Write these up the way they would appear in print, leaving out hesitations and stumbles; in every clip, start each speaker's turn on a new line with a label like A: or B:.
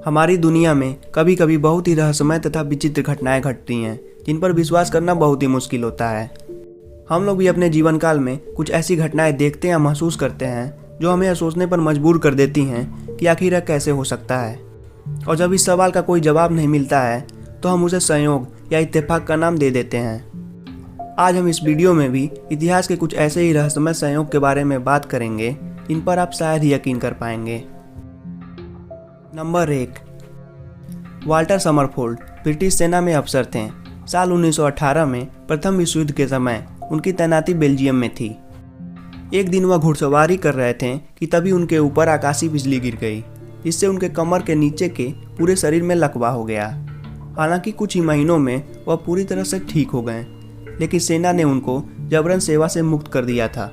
A: हमारी दुनिया में कभी कभी बहुत ही रहस्यमय तथा विचित्र घटनाएं घटती हैं जिन पर विश्वास करना बहुत ही मुश्किल होता है। हम लोग भी अपने जीवन काल में कुछ ऐसी घटनाएं देखते या महसूस करते हैं जो हमें यह सोचने पर मजबूर कर देती हैं कि आखिर यह कैसे हो सकता है। और जब इस सवाल का कोई जवाब नहीं मिलता है तो हम उसे संयोग या इत्तेफाक का नाम दे देते हैं। आज हम इस वीडियो में भी इतिहास के कुछ ऐसे ही रहस्यमय संयोग के बारे में बात करेंगे जिन पर आप शायद ही यकीन कर पाएंगे। नंबर 1, वाल्टर समरफोल्ड ब्रिटिश सेना में अफसर थे। साल 1918 में प्रथम विश्व युद्ध के समय उनकी तैनाती बेल्जियम में थी। एक दिन वह घुड़सवारी कर रहे थे कि तभी उनके ऊपर आकाशीय बिजली गिर गई, जिससे उनके कमर के नीचे के पूरे शरीर में लकवा हो गया। हालांकि कुछ ही महीनों में वह पूरी तरह से ठीक हो गए, लेकिन सेना ने उनको जबरन सेवा से मुक्त कर दिया था।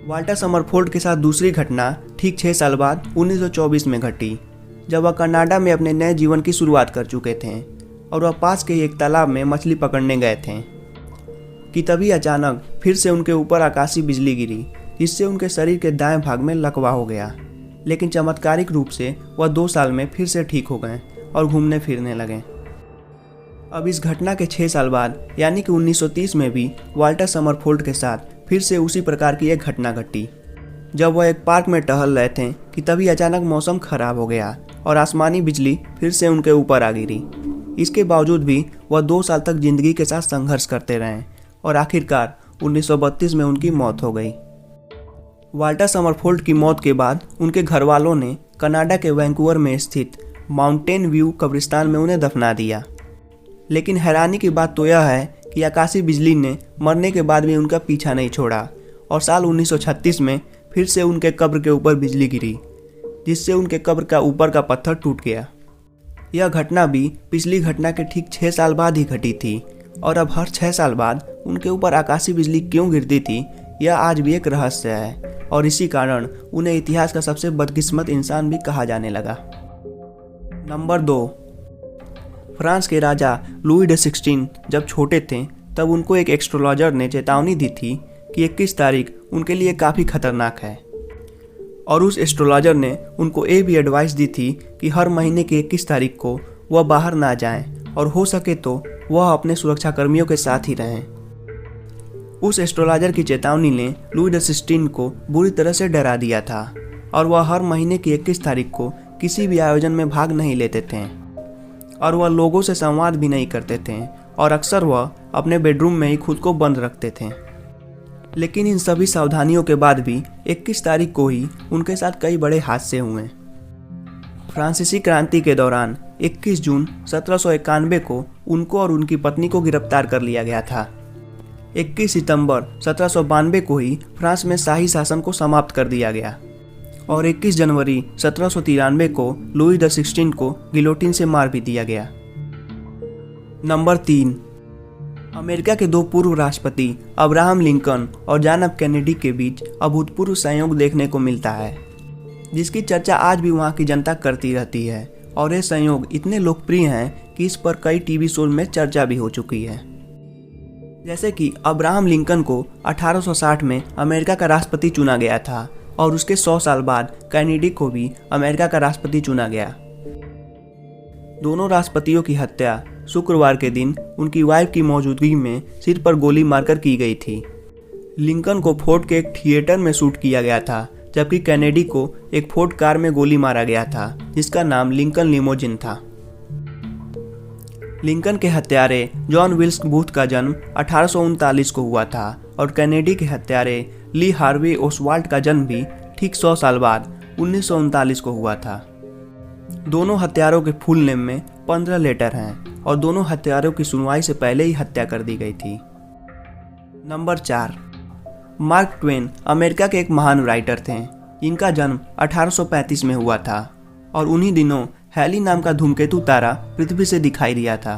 A: वाल्टर समरफोल्ड के साथ दूसरी घटना ठीक 6 साल बाद 1924 में घटी, जब वह कनाडा में अपने नए जीवन की शुरुआत कर चुके थे और वह पास के एक तालाब में मछली पकड़ने गए थे कि तभी अचानक फिर से उनके ऊपर आकाशीय बिजली गिरी, जिससे उनके शरीर के दाएं भाग में लकवा हो गया। लेकिन चमत्कारिक रूप से वह 2 साल में फिर से ठीक हो गए और घूमने फिरने लगे। अब इस घटना के 6 साल बाद यानी कि 1930 में भी वाल्टर समरफोल्ड के साथ फिर से उसी प्रकार की एक घटना घटी, जब वह एक पार्क में टहल रहे थे कि तभी अचानक मौसम खराब हो गया और आसमानी बिजली फिर से उनके ऊपर आ गिरी। इसके बावजूद भी वह 2 साल तक जिंदगी के साथ संघर्ष करते रहे और आखिरकार 1932 में उनकी मौत हो गई। वाल्टर समरफोल्ड की मौत के बाद उनके घर वालों ने कनाडा के वैंकूवर में स्थित माउंटेन व्यू कब्रिस्तान में उन्हें दफना दिया। लेकिन हैरानी की बात तो यह है कि आकाशीय बिजली ने मरने के बाद भी उनका पीछा नहीं छोड़ा और साल 1936 में फिर से उनके कब्र के ऊपर बिजली गिरी, जिससे उनके कब्र का ऊपर का पत्थर टूट गया। यह घटना भी पिछली घटना के ठीक 6 साल बाद ही घटी थी और अब हर 6 साल बाद उनके ऊपर आकाशीय बिजली क्यों गिरती थी, यह आज भी एक रहस्य है और इसी कारण उन्हें इतिहास का सबसे बदकिस्मत इंसान भी कहा जाने लगा। नंबर 2, फ्रांस के राजा लुई द 16 जब छोटे थे तब उनको एक एस्ट्रोलॉजर ने चेतावनी दी थी कि 21 तारीख उनके लिए काफ़ी खतरनाक है। और उस एस्ट्रोलॉजर ने उनको ये भी एडवाइस दी थी कि हर महीने की 21 तारीख को वह बाहर ना जाएं और हो सके तो वह अपने सुरक्षाकर्मियों के साथ ही रहें। उस एस्ट्रोलॉजर की चेतावनी ने लुई द 16 को बुरी तरह से डरा दिया था और वह हर महीने की 21 तारीख को किसी भी आयोजन में भाग नहीं लेते थे और वह लोगों से संवाद भी नहीं करते थे और अक्सर वह अपने बेडरूम में ही खुद को बंद रखते थे। लेकिन इन सभी सावधानियों के बाद भी 21 तारीख को ही उनके साथ कई बड़े हादसे हुए। फ्रांसीसी क्रांति के दौरान 21 जून 1791 को उनको और उनकी पत्नी को गिरफ्तार कर लिया गया था। 21 सितंबर 1792 को ही फ्रांस में शाही शासन को समाप्त कर दिया गया और 21 जनवरी 1793 को लुई द 16 को गिलोटिन से मार भी दिया गया। नंबर 3, अमेरिका के 2 पूर्व राष्ट्रपति अब्राहम लिंकन और जॉन एफ कैनेडी के बीच अभूतपूर्व संयोग देखने को मिलता है, जिसकी चर्चा आज भी वहां की जनता करती रहती है और ये संयोग इतने लोकप्रिय हैं कि इस पर कई टीवी शो में चर्चा भी हो चुकी है। जैसे कि अब्राहम लिंकन को 1860 में अमेरिका का राष्ट्रपति चुना गया था और उसके 100 साल बाद कैनेडी को भी अमेरिका का राष्ट्रपति चुना गया। दोनों राष्ट्रपतियों की हत्या शुक्रवार के दिन उनकी वाइफ की मौजूदगी में सिर पर गोली मारकर की गई थी। लिंकन को फोर्ड के एक थिएटर में शूट किया गया था, जबकि कैनेडी को एक फोर्ड कार में गोली मारा गया था जिसका नाम लिंकन लिमोजिन था। लिंकन के हत्यारे जॉन विल्स बूथ का जन्म 1839 को हुआ था और कैनेडी के हत्यारे ली हार्वे ओसवाल्ड का जन्म भी ठीक 100 साल बाद 1939 को हुआ था। दोनों हत्यारों के फुल नेम में 15 लेटर हैं और दोनों हत्यारों की सुनवाई से पहले ही हत्या कर दी गई थी। नंबर 4, मार्क ट्वेन अमेरिका के एक महान राइटर थे जिनका जन्म 1835 में हुआ था और उन्हीं दिनों हैली नाम का धूमकेतु तारा पृथ्वी से दिखाई दिया था।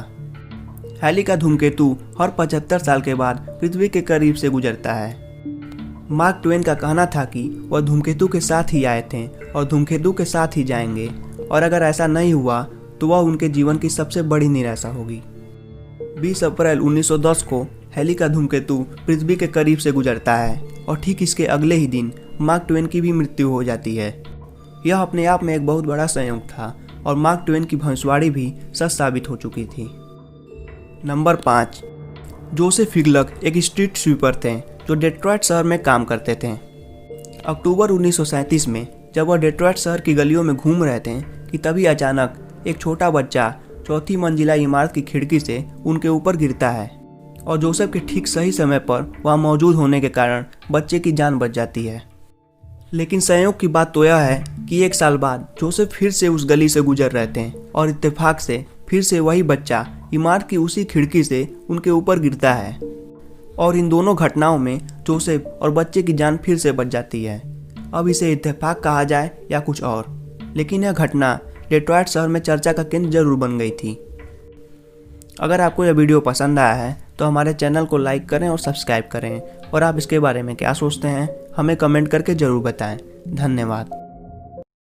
A: हैली का धूमकेतु हर 75 साल के बाद पृथ्वी के करीब से गुजरता है। मार्क ट्वेन का कहना था कि वह धूमकेतु के साथ ही आए थे और धूमकेतु के साथ ही जाएंगे और अगर ऐसा नहीं हुआ तो वह उनके जीवन की सबसे बड़ी निराशा होगी। 20 अप्रैल 1910 को हैली का धूमकेतु पृथ्वी के करीब से गुजरता है और ठीक इसके अगले ही दिन मार्क ट्वेन की भी मृत्यु हो जाती है। यह अपने आप में एक बहुत बड़ा संयोग था और मार्क ट्वेन की भविष्यवाणी भी सच साबित हो चुकी थी। नंबर 5, जोसेफ फिगलक एक स्ट्रीट स्वीपर थे जो डेट्रॉयट शहर में काम करते थे। अक्टूबर 1937 में जब वह डेट्रॉयट शहर की गलियों में घूम रहे थे कि तभी अचानक एक छोटा बच्चा चौथी मंजिला इमारत की खिड़की से उनके ऊपर गिरता है और जोसेफ के ठीक सही समय पर वहाँ मौजूद होने के कारण बच्चे की जान बच जाती है। लेकिन संयोग की बात तो यह है कि 1 साल बाद जोसेफ फिर से उस गली से गुजर रहे थे और इत्तेफाक से फिर से वही बच्चा इमारत की उसी खिड़की से उनके ऊपर गिरता है और इन दोनों घटनाओं में जोसेफ और बच्चे की जान फिर से बच जाती है। अब इसे इत्तेफाक कहा जाए या कुछ और, लेकिन यह घटना डेट्रॉयट शहर में चर्चा का केंद्र जरूर बन गई थी। अगर आपको यह वीडियो पसंद आया है तो हमारे चैनल को लाइक करें और सब्सक्राइब करें और आप इसके बारे में क्या सोचते हैं हमें कमेंट करके ज़रूर बताएं। धन्यवाद।